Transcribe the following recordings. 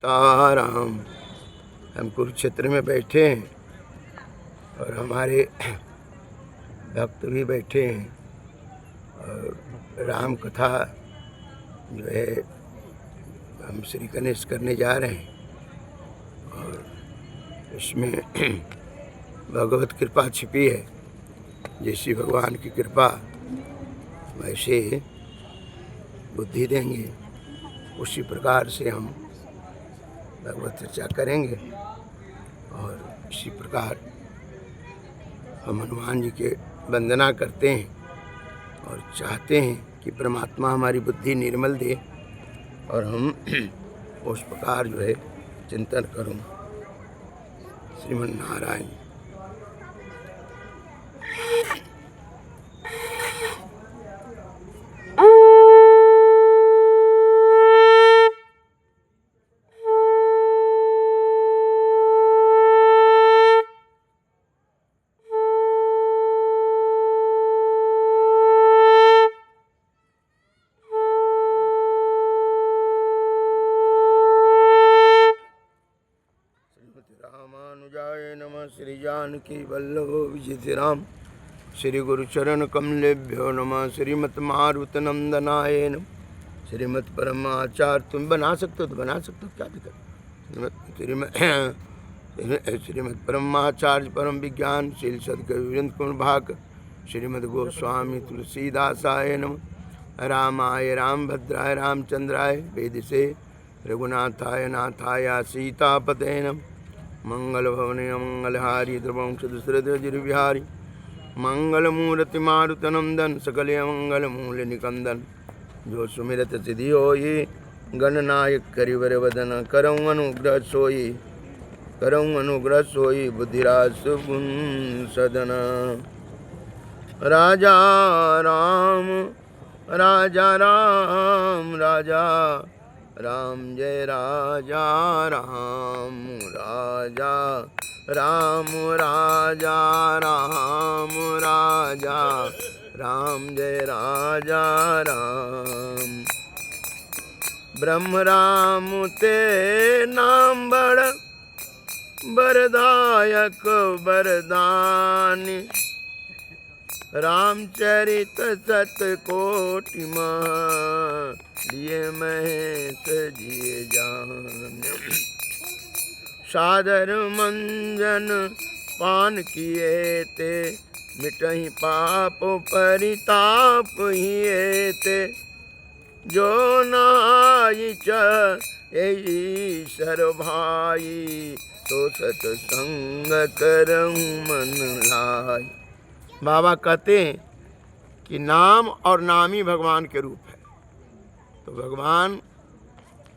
सीताराम। हम कुरुक्षेत्र में बैठे हैं और हमारे भक्त भी बैठे हैं और राम कथा जो है हम श्री गणेश करने जा रहे हैं और इसमें भगवत कृपा छिपी है। जैसी भगवान की कृपा वैसे बुद्धि देंगे, उसी प्रकार से हम भगवत चर्चा करेंगे। और इसी प्रकार हम हनुमान जी के वंदना करते हैं और चाहते हैं कि परमात्मा हमारी बुद्धि निर्मल दे और हम उस प्रकार जो है चिंतन करूं। श्रीमन नारायण। रामानुजाय नमः। श्री जानकी वल्लभ विजय राम। श्री गुरुचरण कमलेभ्यो नमः। श्रीमत् मारुत नंदनाय नमः। श्रीमत् परमाचार्य। तुम बना सकते हो तो बना सकते हो, क्या दिक्कत। श्रीमत् परमाचार्य परम विज्ञान शील सदगुरु वीरेंद्र कुमार भाग। श्रीमद् गोस्वामी तुलसीदासाय नमः। रामाय रामभद्राय रामचंद्राय वेदिसे रघुनाथाय नाथाय सीतापते नमः। मंगल भवने मंगलहारी द्रवंश दुसरद्रजिर्विहारी मंगल मूर्ति मारुत नंदन सकल मंगल मूल निकंदन। जो सुमिरत सिद्धि होई गणनायक करिवर वदन करऊँ अनुग्रह सोई बुद्धिराज सुगुण सदन। राजा राम राजा राम राजा राम जय राजा राम राजा राम राजा राम राजा राम जय राजा राम। ब्रह्म राम ते नाम बड़ बरदायक बरदानी। रामचरित सतकोटि लिए महेश जिए जान। सादर मंजन पान किए ते मिटहि पाप परिताप हिए ते। जो नाई ईश्वर भाई तो सत्संग करऊँ मन लाई। बाबा कहते हैं कि नाम और नामी भगवान के रूप है। तो भगवान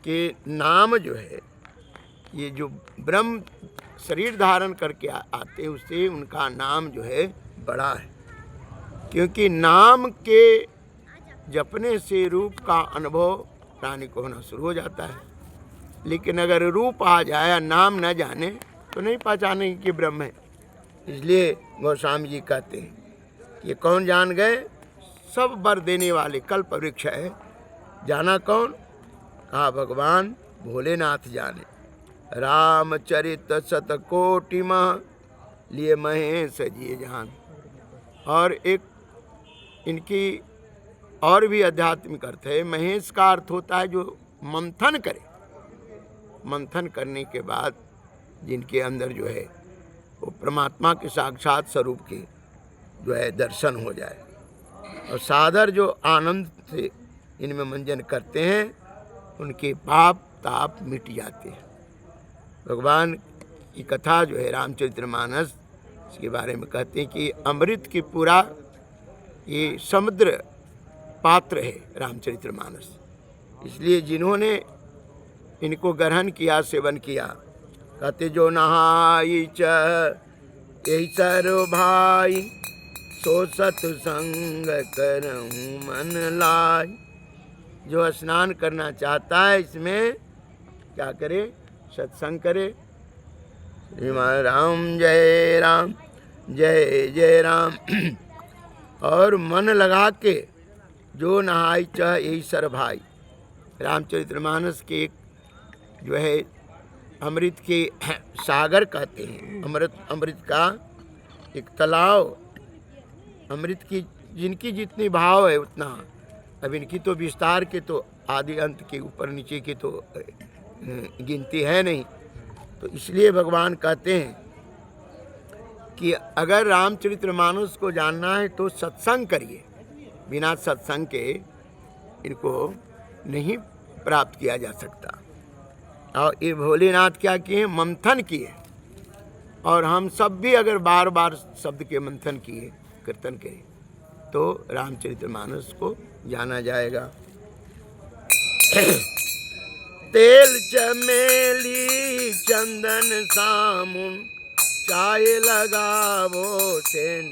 के नाम जो है, ये जो ब्रह्म शरीर धारण करके आते हैं उससे उनका नाम जो है बड़ा है। क्योंकि नाम के जपने से रूप का अनुभव प्राणी को होना शुरू हो जाता है। लेकिन अगर रूप आ जाए नाम न जाने तो नहीं पहचाने कि ब्रह्म है। इसलिए गोस्वामी जी कहते हैं ये कौन जान गए, सब वर देने वाले कल्प वृक्ष है। जाना कौन? कहा भगवान भोलेनाथ जाने। रामचरित सतकोटि लिए महेश जिए जान। और एक इनकी और भी आध्यात्मिक अर्थ है। महेश का अर्थ होता है जो मंथन करे। मंथन करने के बाद जिनके अंदर जो है वो परमात्मा के साक्षात स्वरूप के जो है दर्शन हो जाए। और सादर जो आनंद से इनमें मंजन करते हैं उनके पाप ताप मिट जाते हैं। भगवान की कथा जो है रामचरितमानस, इसके बारे में कहते हैं कि अमृत की पूरा ये समुद्र पात्र है रामचरितमानस। इसलिए जिन्होंने इनको ग्रहण किया, सेवन किया, कहते जो नहाई यही सरो भाई सो सत्संग करऊँ मन लाई। जो स्नान करना चाहता है इसमें क्या करे? सत्संग करे। श्रीमान राम जय राम जय जय राम। और मन लगा के जो नहाई चाह यही सर भाई। रामचरितमानस के एक जो है अमृत के सागर कहते हैं। अमृत का एक तालाब, अमृत की जिनकी जितनी भाव है उतना। अब इनकी तो विस्तार के तो आदि अंत के ऊपर नीचे की तो गिनती है नहीं। तो इसलिए भगवान कहते हैं कि अगर रामचरितमानस को जानना है तो सत्संग करिए, बिना सत्संग के इनको नहीं प्राप्त किया जा सकता। और ये भोलेनाथ क्या किए, मंथन किए। और हम सब भी अगर बार बार शब्द के मंथन किए, कीर्तन करें, तो रामचरितमानस को जाना जाएगा। तेल चमेली चंदन सामुन चाहे लगावो सेन,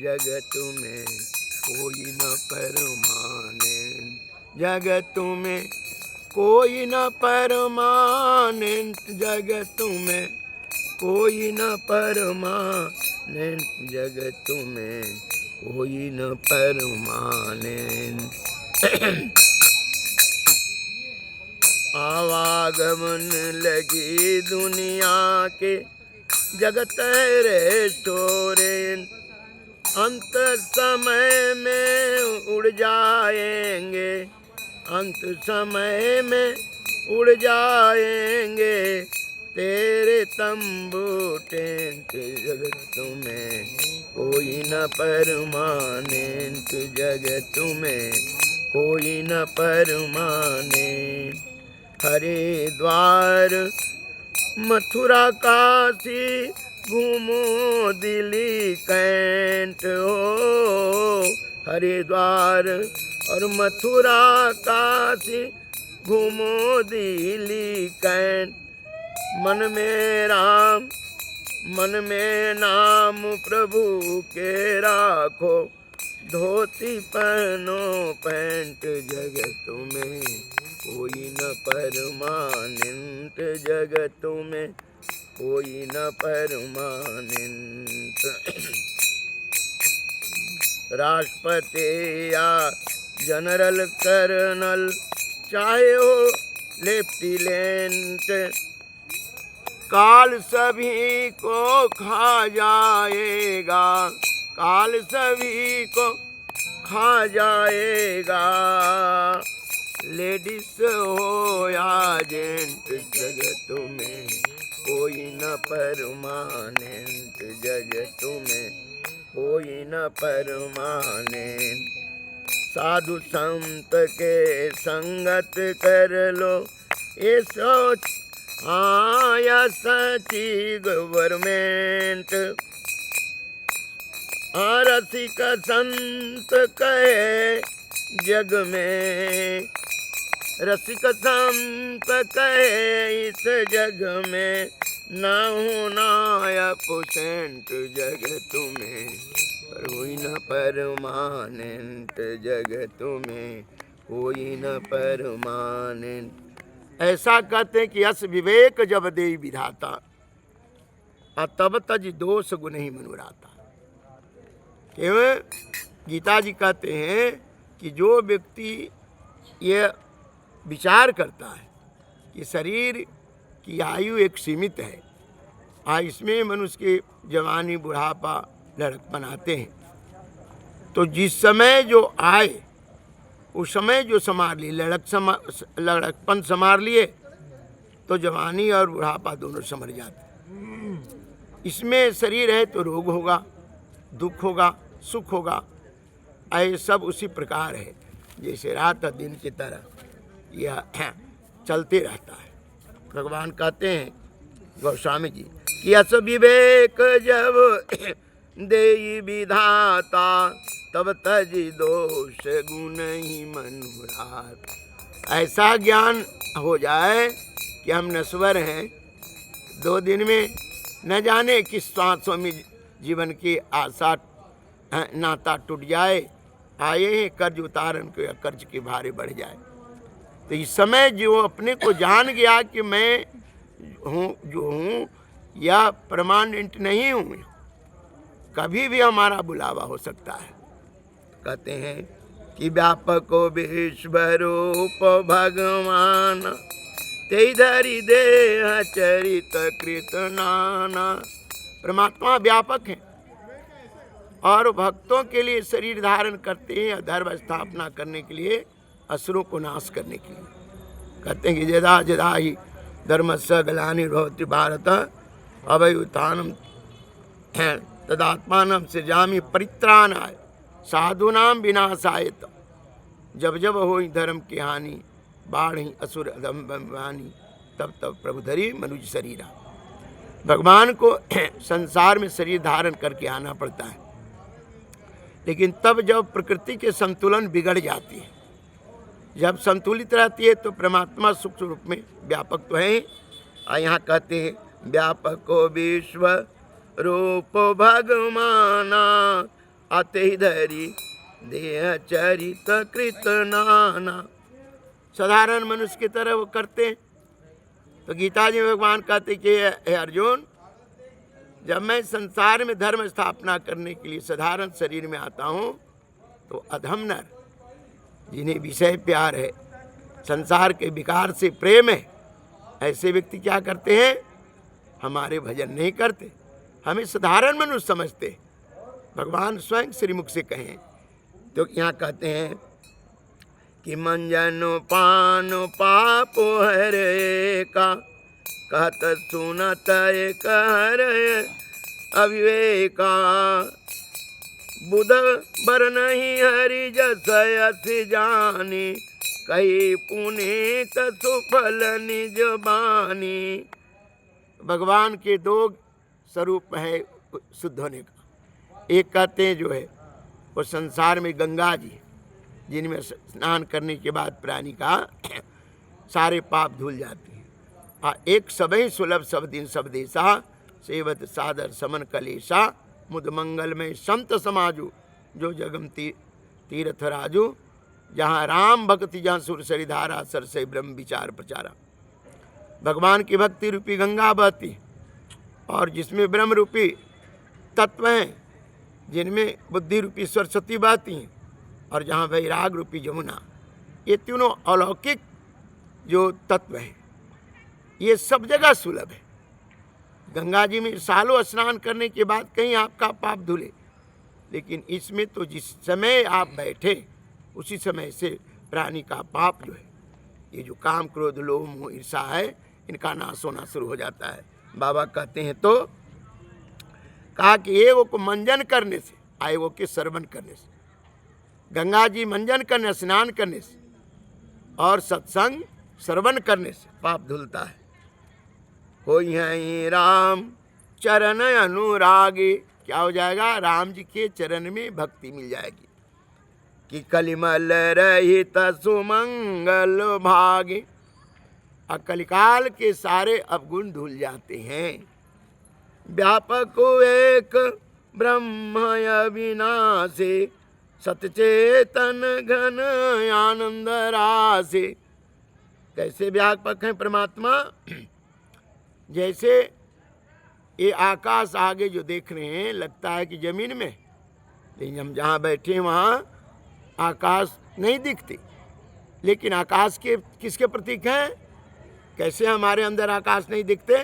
जगत में कोई न परमाने, जगत में कोई न परमानेंट, जगत में कोई न परमानेंट, जगत में कोई न परमानेंट। आवागमन लगी दुनिया के जगत रेस्टोरेंट, अंत समय में उड़ जाएंगे, अंत समय में उड़ जाएंगे तेरे तंबू टेंट, जगत में कोई न परमानेंट, जगत में कोई न परमानेंट। हरिद्वार मथुरा काशी घूमो दिल्ली कैंट हो, हरिद्वार और मथुरा काशी घूमो दिल्ली कैंट। मन में राम मन में नाम प्रभु के राखो, धोती पहनो पैंट, जगत में कोई न परमानेंट, जगत में कोई न परमानेंट। राष्ट्रपति या जनरल कर्नल चाहे हो लेफ्टिनेंट, काल सभी को खा जाएगा, काल सभी को खा जाएगा। लेडीज हो या जेंट, जगत में कोई न परमानेंट, जगत में कोई न परमानेंट। साधु संत के संगत कर लो, ये सोच हाँ या सच्ची गवर्नमेंट। रसिक संत कहे जग में, रसिक संत कहे इस जग में, ना होना एपोसेंट, जगत में कोई न परमानेंट, जगत में कोई न परमानेंट। ऐसा कहते कि यस विवेक जब देई विधाता, तब तज दोष गुण ही मनुराता। क्यों? गीता जी कहते हैं कि जो व्यक्ति ये विचार करता है कि शरीर की आयु एक सीमित है, इसमें मनुष्य के जवानी बुढ़ापा लड़कपन आते हैं, तो जिस समय जो आए उस समय जो संभाल लिए, लड़कपन संभाल लिए तो जवानी और बुढ़ापा दोनों संभल जाते। इसमें शरीर है तो रोग होगा, दुख होगा, सुख होगा, ये सब उसी प्रकार है जैसे रात और दिन की तरह यह चलते रहता है। भगवान कहते हैं गोस्वामी जी कि यस विवेक जब देई विधाता, तब तजी दोष गुण ही मनुरात। ऐसा ज्ञान हो जाए कि हम नश्वर हैं, 2 दिन में न जाने किस सांसों में जीवन की आशा नाता टूट जाए, आए हैं कर्ज उतारन के कर्ज के भारे बढ़ जाए। तो इस समय जो अपने को जान गया कि मैं हूँ जो हूँ या परमानेंट नहीं हूँ, कभी भी हमारा बुलावा हो सकता है। कहते हैं कि व्यापक विश्व रूप भगवान, ते धरी देह चरित कृत नाना। परमात्मा व्यापक है और भक्तों के लिए शरीर धारण करते हैं, धर्म स्थापना करने के लिए, असुरों को नाश करने के लिए। कहते हैं कि यदा यदा ही धर्मस्य ग्लानिर्भवति भारत अभयुत्थानम् तदात्मानं सृजामि परित्राणाय साधूनां विनाशाय। जब जब हो धर्म की हानि, बाढ़ ही असुर अधमवानी, तब तब प्रभु धरी मनुष्य शरीरा। भगवान को संसार में शरीर धारण करके आना पड़ता है, लेकिन तब जब प्रकृति के संतुलन बिगड़ जाती है, जब संतुलित रहती है तो परमात्मा सूक्ष्म रूप में व्यापक तो है। और यहाँ कहते हैं व्यापको विश्व रूप भगवाना अति धरी देह चरित कृत नाना। साधारण मनुष्य की तरह वो करते हैं। तो गीता जी में भगवान कहते कि हे अर्जुन, जब मैं संसार में धर्म स्थापना करने के लिए साधारण शरीर में आता हूँ तो अधम नर, जिन्हें विषय प्यार है, संसार के विकार से प्रेम है, ऐसे व्यक्ति क्या करते हैं? हमारे भजन नहीं करते, हमें साधारण मनुष्य समझते। भगवान स्वयं श्रीमुख से कहें तो यहाँ कहते हैं कि मंजनो पानो पापो हरे का कहत सुनत एक हरे अविवेका। बुध बर नहीं हरि जस यस जानी कही पुनीत सुफल निज बानी। भगवान के दो स्वरूप है शुद्ध होने का। एक कहते हैं जो है वो संसार में गंगा जी, जिनमें स्नान करने के बाद प्राणी का सारे पाप धुल जाते हैं। और एक सबही सुलभ सब दिन सब देशा सेवत सादर समन कलेशा मुद मंगल में संत समाजू जो जगम तीर्थ राजू। जहाँ राम भक्ति जहाँ सुरसरी धारा सरसे ब्रह्म विचार प्रचारा। भगवान की भक्ति रूपी गंगा बहती और जिसमें ब्रह्म रूपी तत्व हैं, जिनमें बुद्धि रूपी सरस्वती बहती हैं, और जहाँ वैराग रूपी जमुना। ये तीनों अलौकिक जो तत्व हैं ये सब जगह सुलभ है। गंगा जी में सालों स्नान करने के बाद कहीं आपका पाप धुले, लेकिन इसमें तो जिस समय आप बैठे उसी समय से प्राणी का पाप जो है, ये जो काम क्रोध लोभ मोह ईर्षा है, इनका नाश होना शुरू हो जाता है। बाबा कहते हैं तो कहा कि एगो को मंजन करने से, आएगो के श्रवण करने से, गंगा जी मंजन करने स्नान करने से और सत्संग श्रवण करने से पाप धुलता है। होई हैं राम चरण अनुरागी, क्या हो जाएगा? राम जी के चरण में भक्ति मिल जाएगी। कि कलिमल रहित सुमंगल भागे, कलिकाल के सारे अवगुण धुल जाते हैं। व्यापक एक ब्रह्म अविनाशी सतचेतन घन आनंद राशि। कैसे व्यापक है परमात्मा? जैसे ये आकाश आगे जो देख रहे हैं लगता है कि जमीन में, लेकिन हम जहाँ बैठे हैं वहाँ आकाश नहीं दिखती। लेकिन आकाश के किसके प्रतीक हैं? कैसे हमारे अंदर आकाश नहीं दिखते?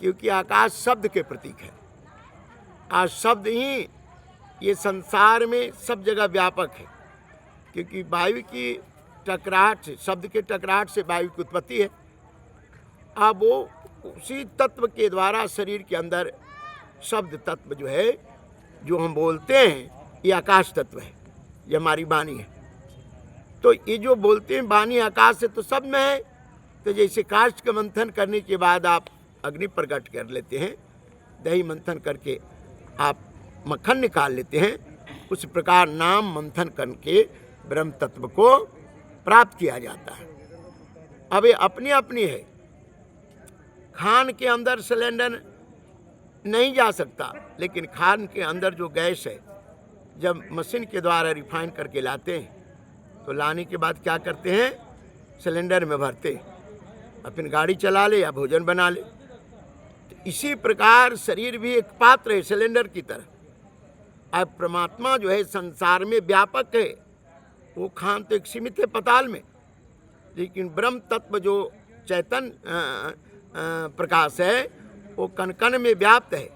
क्योंकि आकाश शब्द के प्रतीक है। आज शब्द ही ये संसार में सब जगह व्यापक है, क्योंकि वायु की टकराहट से, शब्द के टकराहट से वायु की उत्पत्ति है। अब वो उसी तत्व के द्वारा शरीर के अंदर शब्द तत्व जो है, जो हम बोलते हैं, ये आकाश तत्व है, ये हमारी वाणी है। तो ये जो बोलते हैं वाणी आकाश से तो सब में है। तो जैसे काष्ठ का मंथन करने के बाद आप अग्नि प्रकट कर लेते हैं, दही मंथन करके आप मक्खन निकाल लेते हैं, उस प्रकार नाम मंथन करके ब्रह्म तत्व को प्राप्त किया जाता है। अब ये अपनी अपनी है। खान के अंदर सिलेंडर नहीं जा सकता, लेकिन खान के अंदर जो गैस है, जब मशीन के द्वारा रिफाइन करके लाते हैं तो लाने के बाद क्या करते हैं? सिलेंडर में भरते, अपनी गाड़ी चला ले या भोजन बना ले। तो इसी प्रकार शरीर भी एक पात्र है सिलेंडर की तरह। अब परमात्मा जो है संसार में व्यापक है। वो खान तो एक सीमित है पताल में, लेकिन ब्रह्म तत्व जो चैतन प्रकाश है वो कण कण में व्याप्त है।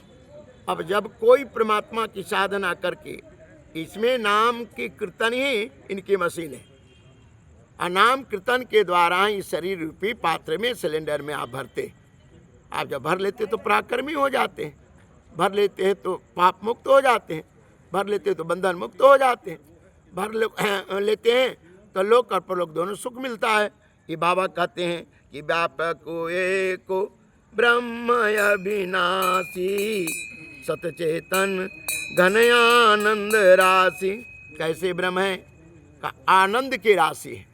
अब जब कोई परमात्मा की साधना करके, इसमें नाम की कीर्तन ही इनकी मशीन है, और नाम कीर्तन के द्वारा ही शरीर रूपी पात्र में, सिलेंडर में आप भरते। आप जब भर लेते तो पराक्रमी हो जाते हैं, भर लेते हैं तो पाप मुक्त हो जाते हैं, भर लेते हैं तो बंधन मुक्त हो जाते हैं, भर लेते हैं तो लोक और परलोक दोनों सुख मिलता है। ये बाबा कहते हैं कि व्यापक एको ब्रह्म अविनाशी, सतचेतन घन आनंद राशि। कैसे ब्रह्म है? का आनंद की राशि है।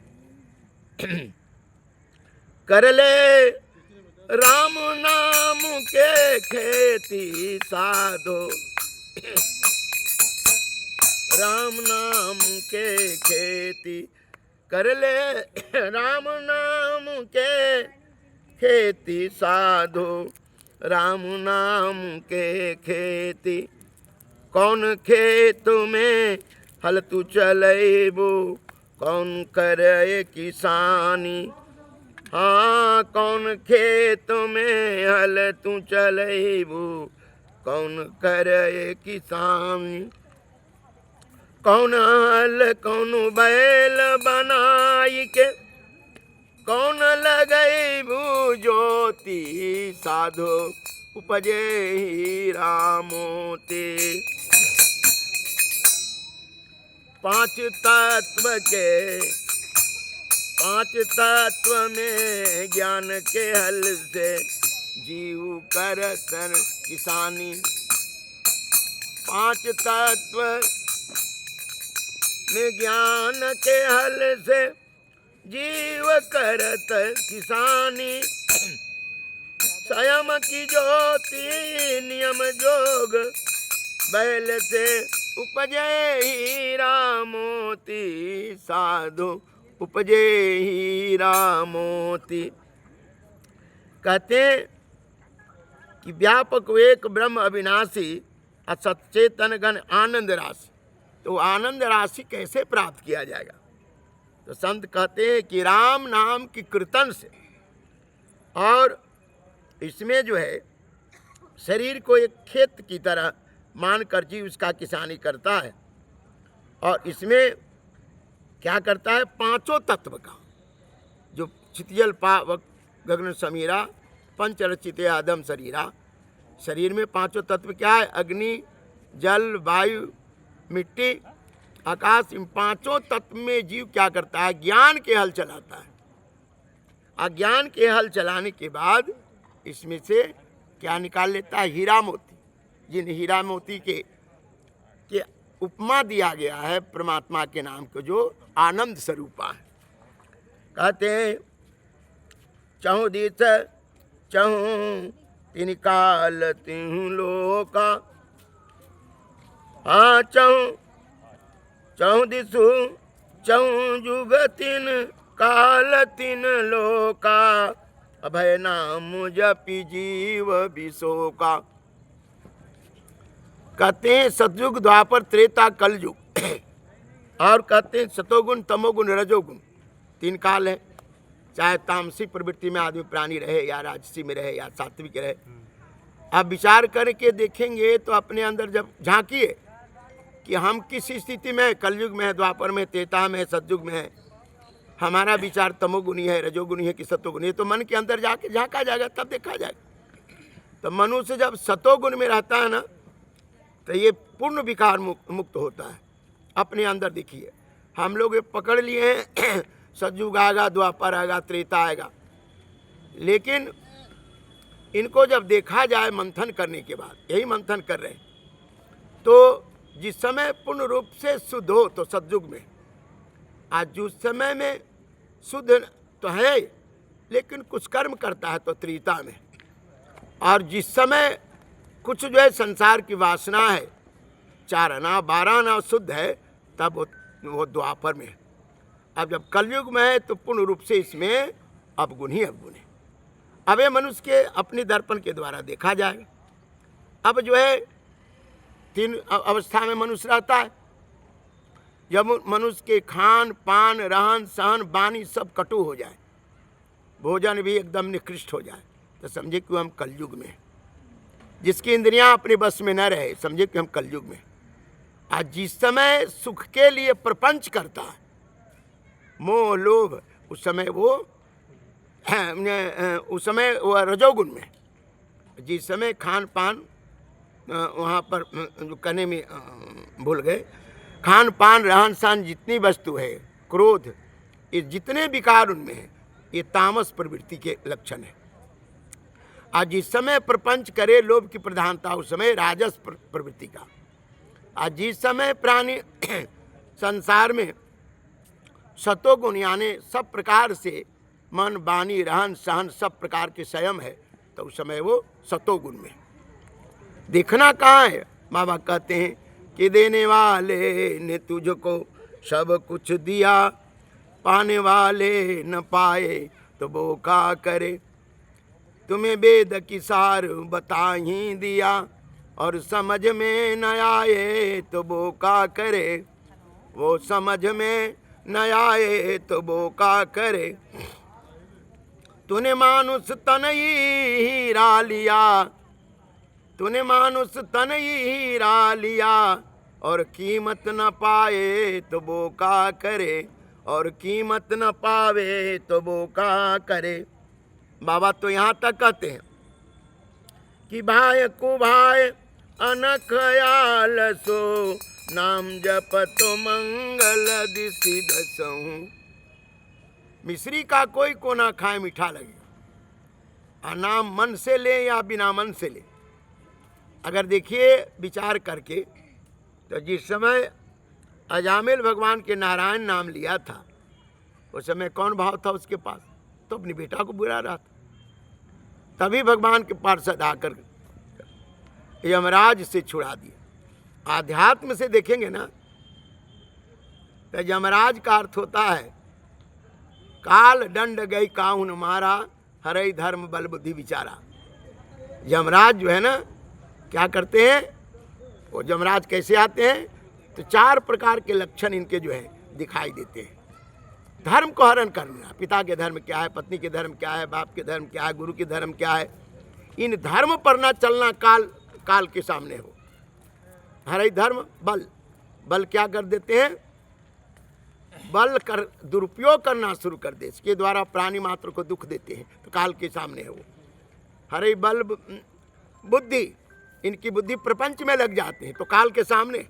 कर ले राम नाम के खेती साधो, राम नाम के खेती कर ले, राम नाम के खेती साधो, राम नाम के खेती। कौन खेत में हल तू चलेबो, कौन करे किसानी। हाँ, कौन खेत में हल तू चलेबो, कौन करे किसानी। कौन हल कौन बैल बनाई के, कौन लगैबू ज्योति साधो, उपजे हीरा मोती। पांच तत्व में ज्ञान के हल से जीव करतन किसानी। पांच तत्व में ज्ञान के हल से जीव करत किसानी। स्वयं की ज्योति नियम जोग, बैल से उपजे हीरा मोती साधु, उपजे हीरा मोती। कहते कि व्यापक एक ब्रह्म अविनाशी, असचेतन गण आनंद राशि। तो आनंद राशि कैसे प्राप्त किया जाएगा? तो संत कहते हैं कि राम नाम की कीर्तन से, और इसमें जो है शरीर को एक खेत की तरह मानकर जीव उसका किसानी करता है, और इसमें क्या करता है? पांचों तत्व का, जो क्षितिजल पावक गगन समीरा पंच रचित आदम शरीरा। शरीर में पांचों तत्व क्या है? अग्नि, जल, वायु, मिट्टी, आकाश। इन पांचों तत्व में जीव क्या करता है? ज्ञान के हल चलाता है। अज्ञान के हल चलाने के बाद इसमें से क्या निकाल लेता है? हीरा मोती। जिन हीरा मोती के उपमा दिया गया है परमात्मा के नाम को, जो आनंद स्वरूपा है। कहते हैं चहु दिस चहु तिन काल तिहु लोका। हाँ, चहु दिसु चहु जुग तिन काल तिन लोका। अभय नाम जपि जीव विशोका। कहते हैं सतयुग, द्वापर, त्रेता, कलयुग। और कहते हैं सतोगुण, तमोगुण, रजोगुण, तीन काल है। चाहे तामसी प्रवृत्ति में आदमी प्राणी रहे, या राजसी में रहे, या सात्विक रहे। आप विचार करके देखेंगे तो अपने अंदर जब झांकिए कि हम किस स्थिति में, कलयुग में है, द्वापर में, त्रेता में, सतयुग में है। हमारा विचार तमोगुणी है, रजोगुणी है कि सतोगुणी है, तो मन के अंदर जाके झांका जाएगा, तब देखा जाएगा। तो मनुष्य जब सतोगुण में रहता है ना, तो ये पूर्ण विकार मुक्त होता है। अपने अंदर देखिए, हम लोग ये पकड़ लिए हैं सतयुग आएगा, द्वापर आएगा, त्रेता आएगा, लेकिन इनको जब देखा जाए मंथन करने के बाद, यही मंथन कर रहे हैं, तो जिस समय पूर्ण रूप से शुद्ध हो तो सतयुग में, आज जिस समय में शुद्ध तो है लेकिन कुछ कर्म करता है तो त्रेता में, और जिस समय कुछ जो है संसार की वासना है, 4 आना 12 आना शुद्ध है, तब वो द्वापर में। अब जब कलयुग में है तो पूर्ण रूप से इसमें अवगुण ही अवगुण है। अब ये मनुष्य के अपने दर्पण के द्वारा देखा जाएगा। अब जो है 3 अवस्था में मनुष्य रहता है। जब मनुष्य के खान पान, रहन सहन, वाणी सब कटु हो जाए, भोजन भी एकदम निकृष्ट हो जाए तो समझे कि हम कलयुग में हैं। जिसकी इंद्रियां अपने बस में न रहे समझे कि हम कलयुग में हैं। आज जिस समय सुख के लिए प्रपंच करता है मोह लोभ, उस समय वो रजोगुण में। जिस समय खान पान वहाँ पर जो कहने में भूल गए, खान पान रहन सहन जितनी वस्तु है, क्रोध, ये जितने विकार उनमें है, ये तामस प्रवृत्ति के लक्षण है। आज जिस समय प्रपंच करे लोभ की प्रधानता, उस समय राजस प्रवृत्ति का। आज जिस समय प्राणी संसार में सतोगुण यानी सब प्रकार से मन वाणी रहन सहन सब प्रकार के संयम है, तो उस समय वो सतोगुण में। देखना कहाँ है? बाबा कहते हैं कि देने वाले ने तुझको सब कुछ दिया, पाने वाले न पाए तो वो का करे। तुम्हें वेद की सार बता ही दिया और समझ में न आए तो वो का करे। वो समझ में न आए तो वो का करे। तूने मानुष तन ही हीरा लिया, तूने मानुष तन ही हीरा लिया और कीमत न पाए तो वो का करे। और कीमत न पावे तो वो का करे। बाबा तो यहाँ तक कहते हैं कि भाई को भाई अनखयाल सो, नाम जप तो मंगल दिशि दसहूं। मिश्री का कोई कोना खाए मीठा लगेगा, नाम मन से ले या बिना मन से ले। अगर देखिए विचार करके तो जिस समय अजामिल भगवान के नारायण नाम लिया था, उस समय कौन भाव था उसके पास? तो अपनी बेटा को बुला रहा था। तभी भगवान के पार्षद आकर यमराज से छुड़ा दिया। आध्यात्म से देखेंगे ना तो यमराज का अर्थ होता है काल दंड गई काहुन मारा, हरई धर्म बल बुद्धि विचारा। यमराज जो है ना क्या करते हैं? वो यमराज कैसे आते हैं? तो 4 प्रकार के लक्षण इनके जो है दिखाई देते हैं। धर्म को हरण करना, पिता के धर्म क्या है, पत्नी के धर्म क्या है, बाप के धर्म क्या है, गुरु के धर्म क्या है, इन धर्म पर न चलना काल के सामने हो। हरई धर्म बल, बल क्या कर देते हैं? बल कर दुरुपयोग करना शुरू कर दे, इसके द्वारा प्राणी मात्र को दुख देते हैं, तो काल के सामने है वो। हरई बल बुद्धि, इनकी बुद्धि प्रपंच में लग जाते हैं, तो काल के सामने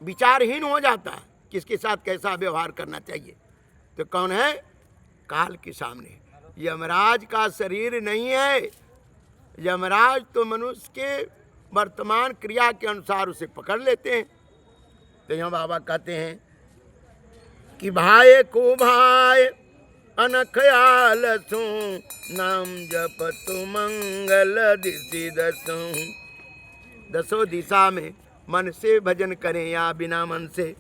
विचारहीन हो जाता है किसके साथ कैसा व्यवहार करना चाहिए। तो कौन है? काल के सामने। यमराज का शरीर नहीं है, यमराज तो मनुष्य के वर्तमान क्रिया के अनुसार उसे पकड़ लेते हैं। तो यहाँ बाबा कहते हैं कि भाई को भाई अनखयाल सो, नाम जप तो मंगल दिशि दसहूं। दसों दिशा में मन से भजन करें या बिना मन से,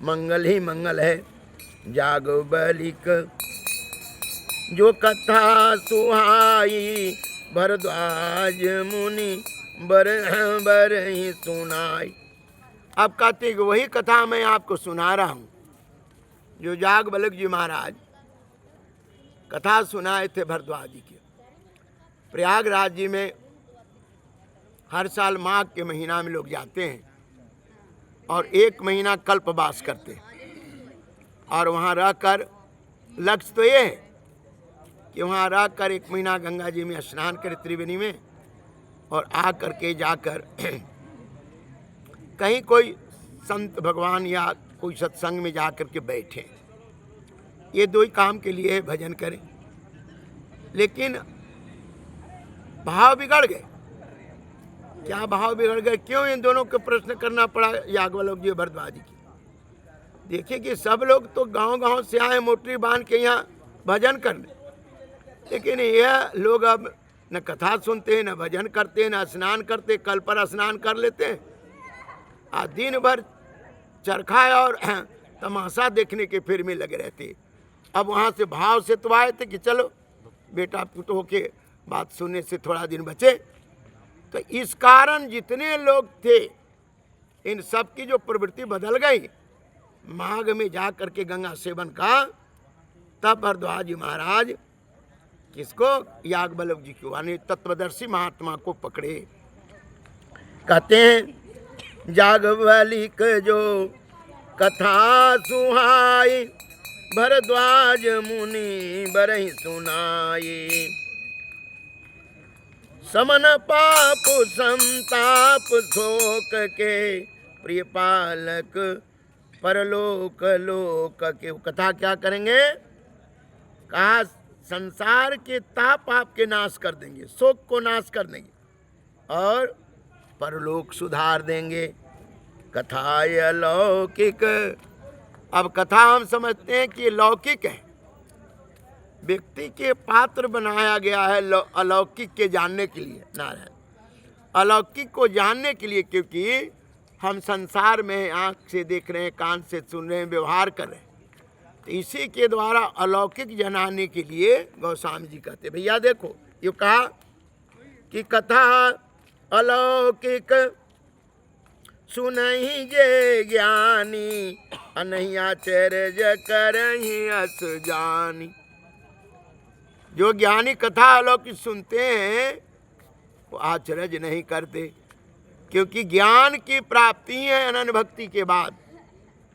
मंगल ही मंगल है। जागो बलिक जो कथा सुहाई, भरद्वाज मुनि बर ही सुनाई। अब कहते कि वही कथा मैं आपको सुना रहा हूँ जो जाग बलिक जी महाराज कथा सुनाए थे भरद्वाज जी के। प्रयागराज जी में हर साल माघ के महीना में लोग जाते हैं और 1 महीना कल्पवास करते हैं, और वहाँ रहकर लक्ष्य तो ये है कि वहाँ रहकर 1 महीना गंगा जी में स्नान करें त्रिवेणी में, और आ करके जाकर कहीं कोई संत भगवान या कोई सत्संग में जा कर के बैठें। ये 2 ही काम के लिए भजन करें। लेकिन भाव बिगड़ गए। क्या भाव बिगड़ गए? क्यों? इन दोनों को प्रश्न करना पड़ा याज्ञवल्क्य जी भरद्वाज जी की। देखिए कि सब लोग तो गांव-गांव से आए मोटरी बांध के यहाँ भजन करने, लेकिन यह लोग अब न कथा सुनते न भजन करते न स्नान करते। कल पर स्नान कर लेते हैं, आज दिन भर चरखा और तमाशा देखने के फिर में लगे रहते। अब वहाँ से भाव से तो आए थे कि चलो बेटा पुतो के बात सुनने से थोड़ा दिन बचे। तो इस कारण जितने लोग थे इन सब की जो प्रवृत्ति बदल गई। माघ में जा करके गंगा सेवन का, तब भरद्वाज जी महाराज किसको? याज्ञवल्क्य जी को, यानी तत्वदर्शी महात्मा को पकड़े। कहते हैं याज्ञवल्क जो कथा सुहाई, भरद्वाज मुनि बरहि सुनाई। समन पाप संताप शोक के, प्रिय पालक परलोक लोक के। कथा क्या करेंगे? कहा संसार के ताप आपके नाश कर देंगे, शोक को नाश कर देंगे और परलोक सुधार देंगे। कथा अलौकिक। अब कथा हम समझते हैं कि लौकिक है, व्यक्ति के पात्र बनाया गया है अलौकिक के जानने के लिए। नारायण, अलौकिक को जानने के लिए, क्योंकि हम संसार में आँख से देख रहे हैं, कान से सुन रहे हैं, व्यवहार कर रहे हैं, तो इसी के द्वारा अलौकिक जनाने के लिए गोस्वामी जी कहते, भैया देखो ये कहा कि कथा अलौकिक सुनहि जे ज्ञानी, अनहि आचर्य करहि अस जानी। जो ज्ञानी कथा अलौकिक सुनते हैं वो आचर्य नहीं करते, क्योंकि ज्ञान की प्राप्ति है अनन्य भक्ति के बाद।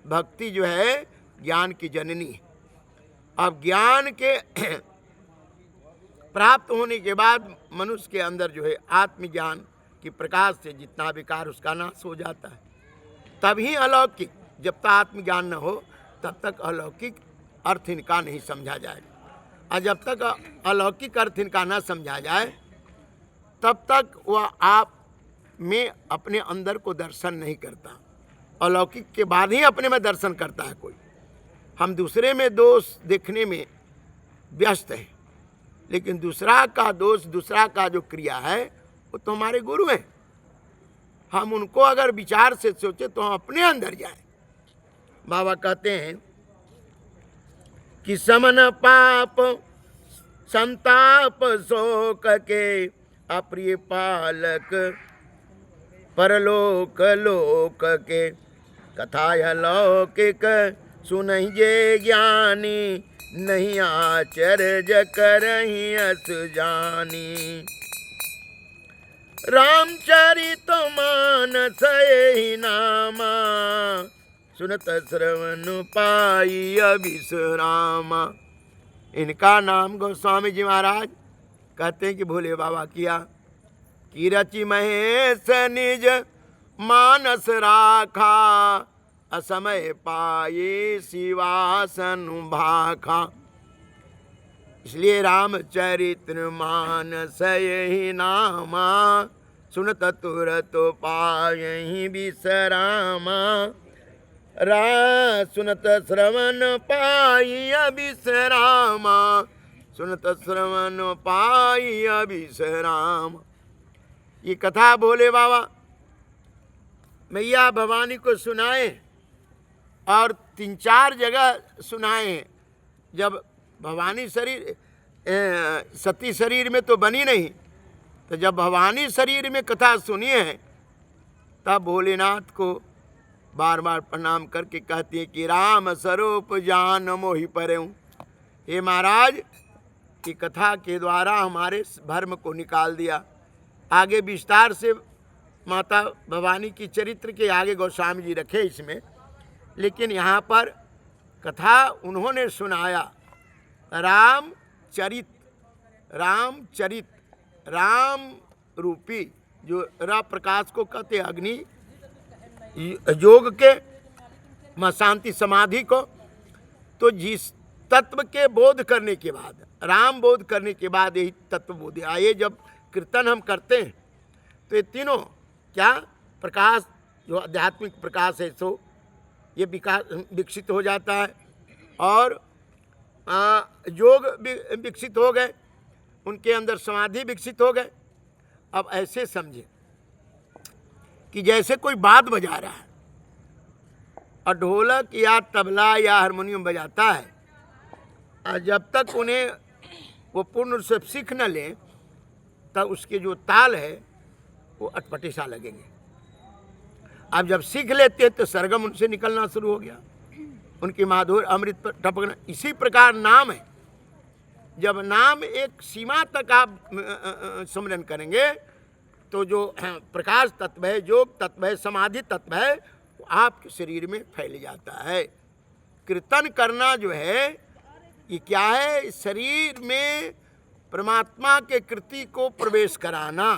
भक्ति जो है ज्ञान की जननी है। अब ज्ञान के प्राप्त होने के बाद मनुष्य के अंदर जो है आत्मज्ञान की प्रकाश से जितना विकार उसका नाश हो जाता है। तभी अलौकिक, जब तक आत्मज्ञान न हो तब तक अलौकिक अर्थ इनका नहीं समझा जाएगा। और जब तक अलौकिक अर्थ इनका न समझा जाए तब तक वह आप में अपने अंदर को दर्शन नहीं करता। अलौकिक के बाद ही अपने में दर्शन करता है कोई। हम दूसरे में दोष देखने में व्यस्त है, लेकिन दूसरा का दोष, दूसरा का जो क्रिया है वो तो हमारे गुरु हैं। हम उनको अगर विचार से सोचे तो हम अपने अंदर जाएं। बाबा कहते हैं कि समन पाप संताप शोक के, अप्रिय पालक परलोक लोक के। कथा अलौकिक सुनहि जे ज्ञानी, नहीं आचर्य करहि अस जानी। रामचरित मानस एहि नामा, सुनत श्रवण पाई अविश्रामा। इनका नाम गोस्वामी जी महाराज कहते हैं कि भोले बाबा किया कि रचि महेश निज मानस राखा, असमय पाए शिवासन भाखा। इसलिए रामचरित्र मानस यही नामा, सुनत तुरत पायहि विश्रामा। सुनत श्रवण पाई विश्रामा, सुनत श्रवण पाई विश्रामा। ये कथा भोले बाबा मैया भवानी को सुनाए और 3-4 जगह सुनाए। जब भवानी शरीर सती शरीर में तो बनी नहीं, तो जब भवानी शरीर में कथा सुनी है तब भोलेनाथ को बार बार प्रणाम करके कहती है कि राम स्वरूप जान मोहि परेऊ। हे महाराज, की कथा के द्वारा हमारे भ्रम को निकाल दिया। आगे विस्तार से माता भवानी की चरित्र के आगे गोस्वामी जी रखे इसमें, लेकिन यहाँ पर कथा उन्होंने सुनाया। रामचरित राम रूपी जो रा प्रकाश को कहते अग्नि योग के शांति समाधि को, तो जिस तत्व के बोध करने के बाद, राम बोध करने के बाद यही तत्व बोध आए। जब कीर्तन हम करते हैं तो ये तीनों क्या प्रकाश, जो आध्यात्मिक प्रकाश है सो ये विकसित हो जाता है, और योग विकसित हो गए, उनके अंदर समाधि विकसित हो गए। अब ऐसे समझे कि जैसे कोई बात बजा रहा है और ढोलक या तबला या हारमोनियम बजाता है, और जब तक उन्हें वो पूर्ण रूप से सीख न लें तब उसके जो ताल है वो अटपटे सा लगेंगे। अब जब सीख लेते हैं तो सरगम उनसे निकलना शुरू हो गया, उनकी माधुर अमृत पर टपकना। इसी प्रकार नाम है, जब नाम एक सीमा तक आप स्मरण करेंगे तो जो प्रकाश तत्व है, योग तत्व है, समाधि तत्व है, वो आपके शरीर में फैल जाता है। कीर्तन करना जो है ये क्या है? शरीर में परमात्मा के कृति को प्रवेश कराना।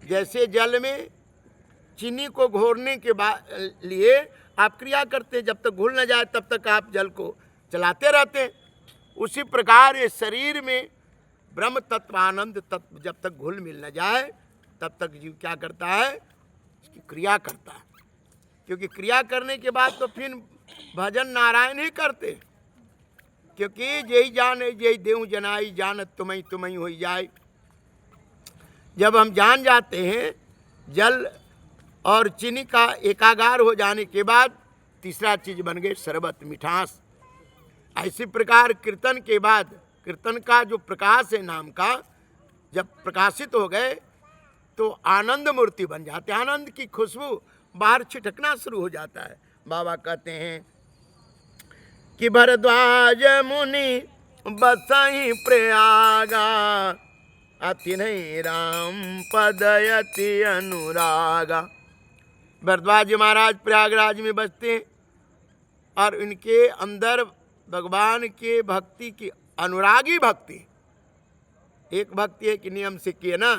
जैसे जल में चीनी को घोरने के बाद लिए आप क्रिया करते हैं, जब तक घुल न जाए तब तक आप जल को चलाते रहते हैं। उसी प्रकार ये शरीर में ब्रह्म तत्व, आनंद तत्व जब तक घुल मिल न जाए तब तक जीव क्या करता है? इसकी क्रिया करता है। क्योंकि क्रिया करने के बाद तो फिर भजन नारायण ही करते, क्योंकि यही जाने यही देव जनाई, जानत तुम्हें तुम्हें हो जाए। जब हम जान जाते हैं जल और चीनी का एकागार हो जाने के बाद तीसरा चीज बन गई शरबत, मिठास। इसी प्रकार कीर्तन के बाद कीर्तन का जो प्रकाश है नाम का, जब प्रकाशित हो गए तो आनंद मूर्ति बन जाते हैं। आनंद की खुशबू बाहर छिटकना शुरू हो जाता है। बाबा कहते हैं कि भरद्वाज मुनि बसहि प्रयागा, अति नहीं राम पदयति अनुरागा। भरद्वाज महाराज प्रयागराज में बसते हैं और इनके अंदर भगवान के भक्ति की अनुरागी भक्ति, एक भक्ति है कि नियम से किए ना,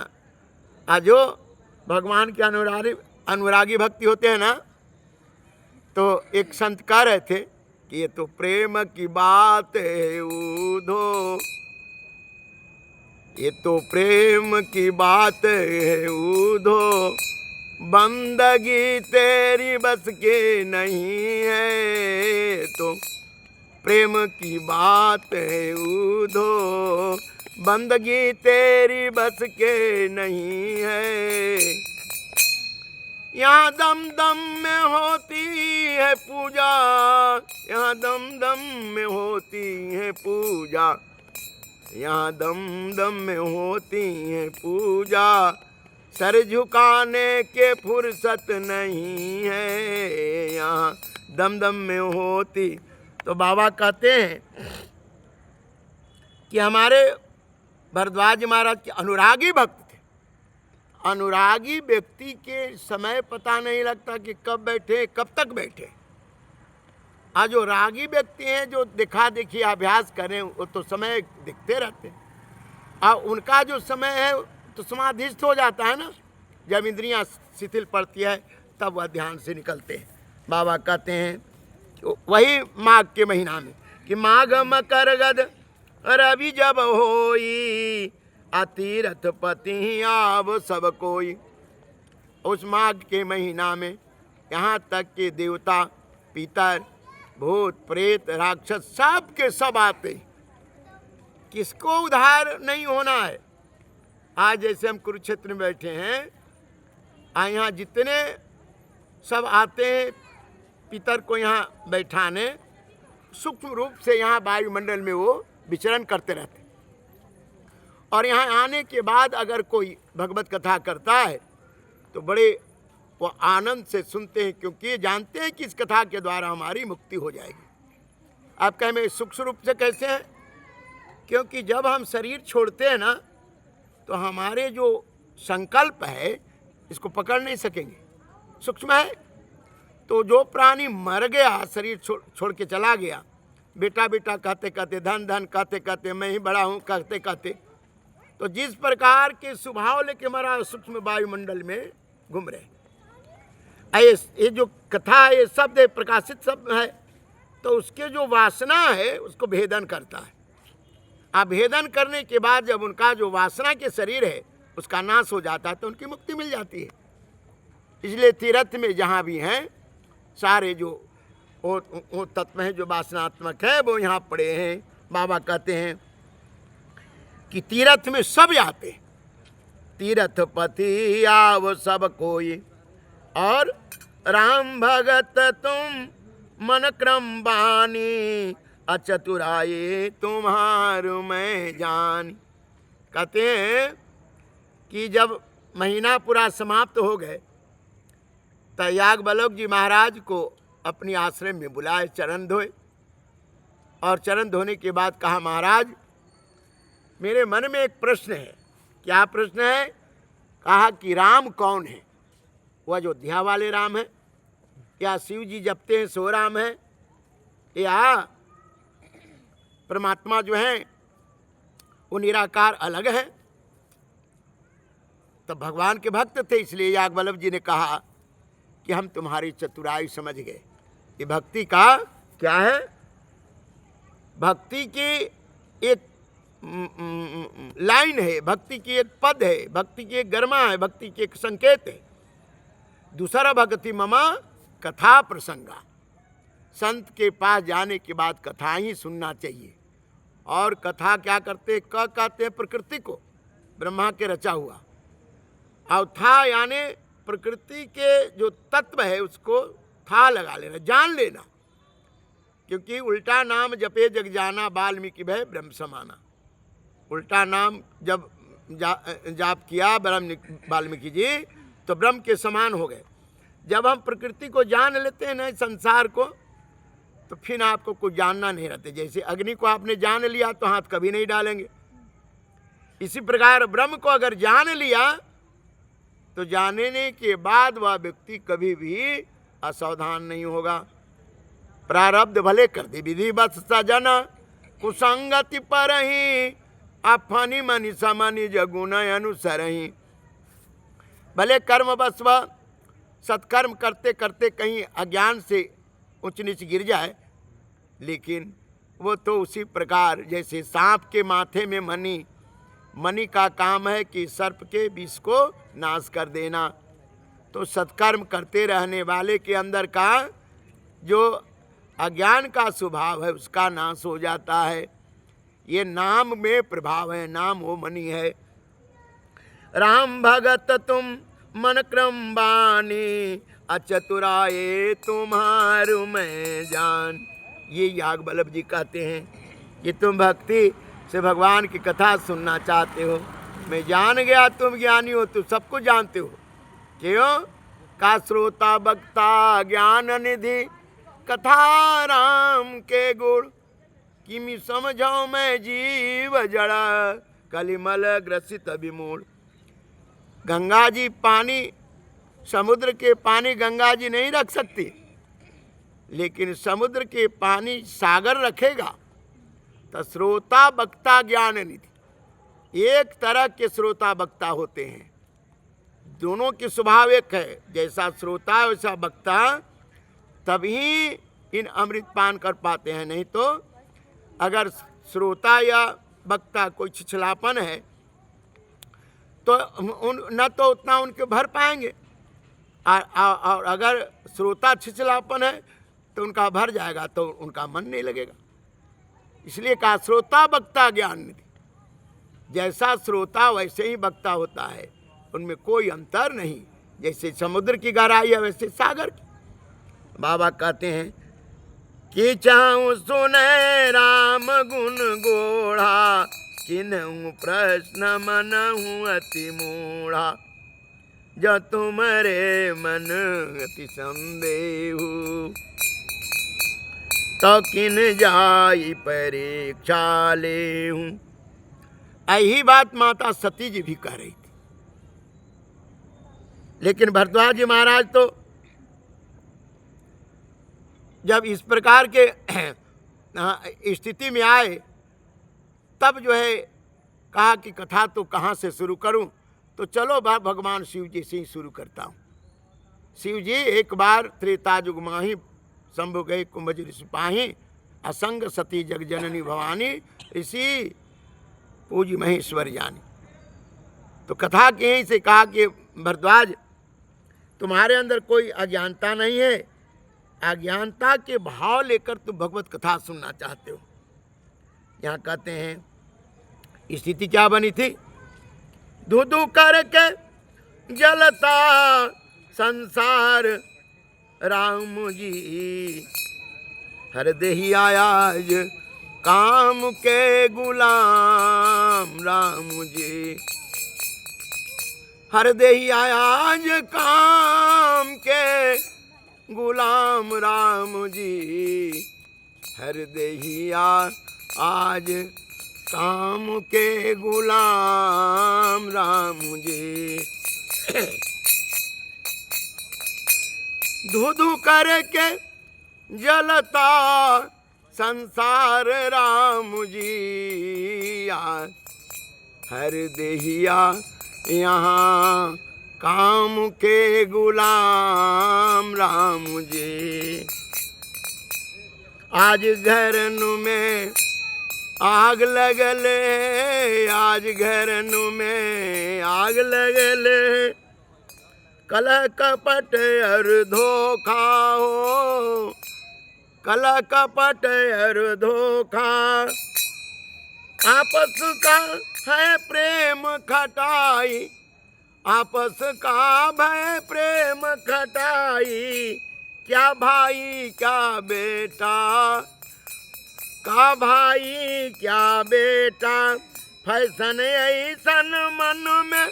जो भगवान के अनुरागी भक्ति होते हैं ना, तो एक संत कह रहे थे कि ये तो प्रेम की बात है उधो, ये तो प्रेम की बात है उधो, बंदगी तेरी बस के नहीं है, तो प्रेम की बात है उधो, बंदगी तेरी बस के नहीं है। यहाँ दम दम में होती है पूजा, यहाँ दम दम में होती है पूजा, यहाँ दम दम में होती है पूजा, सर झुकाने के फुर्सत नहीं है, यहाँ दम दम में होती। तो बाबा कहते हैं कि हमारे भरद्वाज महाराज के अनुरागी भक्त थे। अनुरागी व्यक्ति के समय पता नहीं लगता कि कब बैठे, कब तक बैठे। आज जो रागी व्यक्ति हैं, जो दिखा देखी अभ्यास करें, वो तो समय दिखते रहते हैं। और उनका जो समय है तो समाधिस्थ हो जाता है ना, जब इंद्रियां शिथिल पड़ती है तब वह ध्यान से निकलते हैं। बाबा कहते हैं वही माघ के महीना में कि माघ मकर गद रवि जब होई, अतीरथ पति आव सब कोई। उस माघ के महीना में यहाँ तक कि देवता, पितर, भूत, प्रेत, राक्षस सब के सब आते। किसको उधार नहीं होना है। आज जैसे हम कुरुक्षेत्र में बैठे हैं, यहाँ जितने सब आते हैं पितर को यहाँ बैठाने, सूक्ष्म रूप से यहाँ वायुमंडल में वो विचरण करते रहते। और यहाँ आने के बाद अगर कोई भगवत कथा करता है तो बड़े वो आनंद से सुनते हैं, क्योंकि जानते हैं कि इस कथा के द्वारा हमारी मुक्ति हो जाएगी। आप कहें मैं सूक्ष्म रूप से कैसे हैं? क्योंकि जब हम शरीर छोड़ते हैं ना, तो हमारे जो संकल्प है इसको पकड़ नहीं सकेंगे, सूक्ष्म है। तो जो प्राणी मर गया, शरीर छोड़ के चला गया, बेटा बेटा कहते कहते, धन धन कहते कहते, मैं ही बड़ा हूँ कहते कहते, तो जिस प्रकार के स्वभाव लेके मरा सूक्ष्म वायुमंडल में घूम रहे। ये जो कथा है, ये शब्द है, प्रकाशित शब्द है, तो उसके जो वासना है उसको भेदन करता है। अब भेदन करने के बाद जब उनका जो वासना के शरीर है उसका नाश हो जाता है तो उनकी मुक्ति मिल जाती है। इसलिए तीर्थ में जहाँ भी हैं सारे जो वो तत्व हैं जो वासनात्मक है वो यहाँ पड़े हैं। बाबा कहते हैं कि तीर्थ में सब आते, तीर्थ पति आव सब कोई, और राम भगत तुम मन क्रम बानी, अचतुराए तुम्हारू मैं जानी। कहते हैं कि जब महीना पूरा समाप्त हो गए तो याज्ञवल्क्य जी महाराज को अपनी आश्रम में बुलाए, चरण धोए, और चरण धोने के बाद कहा महाराज मेरे मन में एक प्रश्न है। क्या प्रश्न है? कहा कि राम कौन है? वो अयोध्या वाले राम है, या शिव जी जपते हैं सो राम है, या परमात्मा जो है वो निराकार अलग है? तो भगवान के भक्त थे, इसलिए याज्ञवल्क्य जी ने कहा कि हम तुम्हारी चतुराई समझ गए। ये भक्ति का क्या है? भक्ति की एक लाइन है, भक्ति की एक पद है, भक्ति की एक गरिमा है, भक्ति की एक संकेत है। दूसरा भक्ति ममा कथा प्रसंगा। संत के पास जाने के बाद कथा ही सुनना चाहिए। और कथा क्या करते? कहते हैं प्रकृति को, ब्रह्मा के रचा हुआ। और था यानी प्रकृति के जो तत्व है उसको था लगा लेना, जान लेना। क्योंकि उल्टा नाम जपे जग जाना, वाल्मीकि भय ब्रह्म समाना। उल्टा नाम जब जाप किया वाल्मीकि जी, तो ब्रह्म के समान हो गए। जब हम प्रकृति को जान लेते हैं ना, संसार को, तो फिर आपको कुछ जानना नहीं रहते। जैसे अग्नि को आपने जान लिया तो हाथ कभी नहीं डालेंगे। इसी प्रकार ब्रह्म को अगर जान लिया तो जानने के बाद वह व्यक्ति कभी भी असावधान नहीं होगा। प्रारब्ध भले कर दे विधि बस सजन, कुसंगति पर ही अफनी मनि समनि जगुन अनुसरही। भले कर्म बस वह सत्कर्म करते करते कहीं अज्ञान से ऊंच नीच गिर जाए, लेकिन वो तो उसी प्रकार जैसे सांप के माथे में मणि, मणि का काम है कि सर्प के विष को नाश कर देना। तो सत्कर्म करते रहने वाले के अंदर का जो अज्ञान का स्वभाव है उसका नाश हो जाता है। ये नाम में प्रभाव है, नाम वो मणि है। राम भगत तुम मन क्रम बानी, अचतुराए तुम्हारू मैं जान। ये याज्ञवल्क्य जी कहते हैं कि तुम भक्ति से भगवान की कथा सुनना चाहते हो, मैं जान गया तुम ज्ञानी हो, तुम सब कुछ जानते हो। क्यों? का श्रोता वक्ता ज्ञान निधि, कथा राम के गुण, किमि समझाओ मैं जीव जड़ा, कलिमल ग्रसित विमूढ़। गंगा जी पानी, समुद्र के पानी गंगा जी नहीं रख सकती, लेकिन समुद्र के पानी सागर रखेगा। तो श्रोता वक्ता ज्ञान निधि, एक तरह के श्रोता वक्ता होते हैं, दोनों के स्वभाव एक है। जैसा श्रोता वैसा वक्ता, तभी इन अमृत पान कर पाते हैं। नहीं तो अगर श्रोता या वक्ता कोई छिछलापन है तो न तो उतना उनके भर पाएंगे, और अगर श्रोता छिछलापन है तो उनका भर जाएगा, तो उनका मन नहीं लगेगा। इसलिए कहा श्रोता वक्ता ज्ञान निधि। जैसा श्रोता वैसे ही वक्ता होता है, उनमें कोई अंतर नहीं। जैसे समुद्र की गहराई है वैसे सागर की। बाबा कहते हैं कि चाहूँ सुने राम गुण गोढ़ा, किन्हूँ प्रश्न मनहूँ अति मूढ़ा, जो तुम्हारे मन अति संदेहु, तो किन जाई परीक्षा लेहूँ। यही बात माता सती जी भी कह रही थी। लेकिन भरद्वाज जी महाराज तो जब इस प्रकार के स्थिति में आए, तब जो है कहा कि कथा तो कहाँ से शुरू करूं, तो चलो भगवान शिव जी से ही शुरू करता हूं। शिव जी एक बार त्रेता युग माही, शंभु गए कुंभज ऋषि पाही, असंग सती जग जननी भवानी, ऋषि पूज महेश्वर जानी। तो कथा के यहीं से कहा कि भरद्वाज तुम्हारे अंदर कोई अज्ञानता नहीं है, अज्ञानता के भाव लेकर तुम भगवत कथा सुनना चाहते हो। यहाँ कहते हैं स्थिति क्या बनी थी? धू धू करके जलता संसार, राम जी हर देही आयाज काम के गुलाम, राम जी हर देही आयाज काम के गुलाम, राम जी हर देही आज काम के गुलाम राम जी। धू धू करके जलता संसार राम जी। हर देहिया यहाँ काम के गुलाम राम जी। आज घरनु में आग लगले, आज घरनु में आग लगले। कलह कपट और धोखा हो, कलह कपट और धोखा। आपस का है प्रेम खटाई, आपस का भय प्रेम खटाई। क्या भाई क्या बेटा, का भाई क्या बेटा। फैशन ऐसन मन में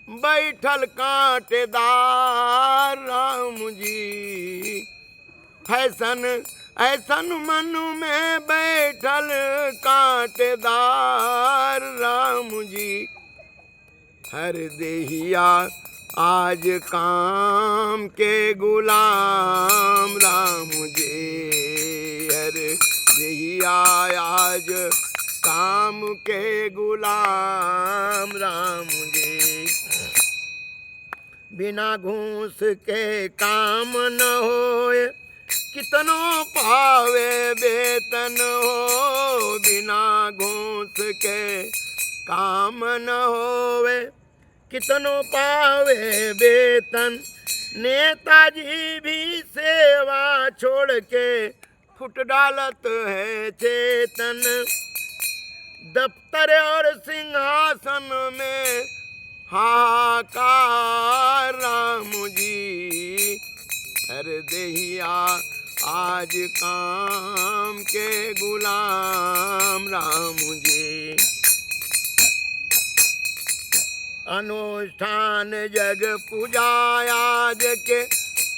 बैठल कांटेदार राम जी। फैशन ऐसन मन में बैठल कांटेदार राम जी। हर देहिया आज काम के गुलाम राम जी। हर देहिया आज काम के गुलाम राम जी। बिना घूस के काम न होए, कितनो पावे वेतन हो। बिना घूस के काम न होवे, कितनो पावे वेतन। नेताजी भी सेवा छोड़ के फुट डालत है चेतन। दफ्तर और सिंहासन में हाहाकार राम जी। हर देहिया आज काम के गुलाम राम जी। अनुष्ठान जग पूजा आज के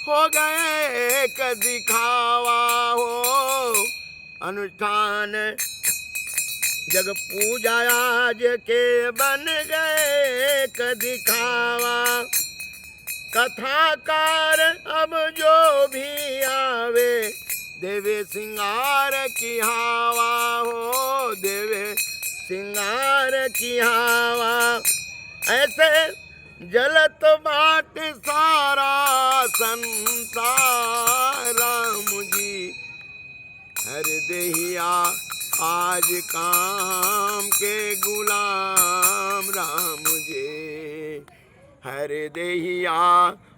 हो गए एक दिखावा हो। अनुष्ठान जग पूजा आज के बन गए एक दिखावा। कथाकार अब जो भी आवे, देवे सिंगार की हवा हो। देवे सिंगार की हवा। ऐसे जलत बाट सारा संसार राम जी। हर देहिया आज काम के गुलाम राम जी। हर देहिया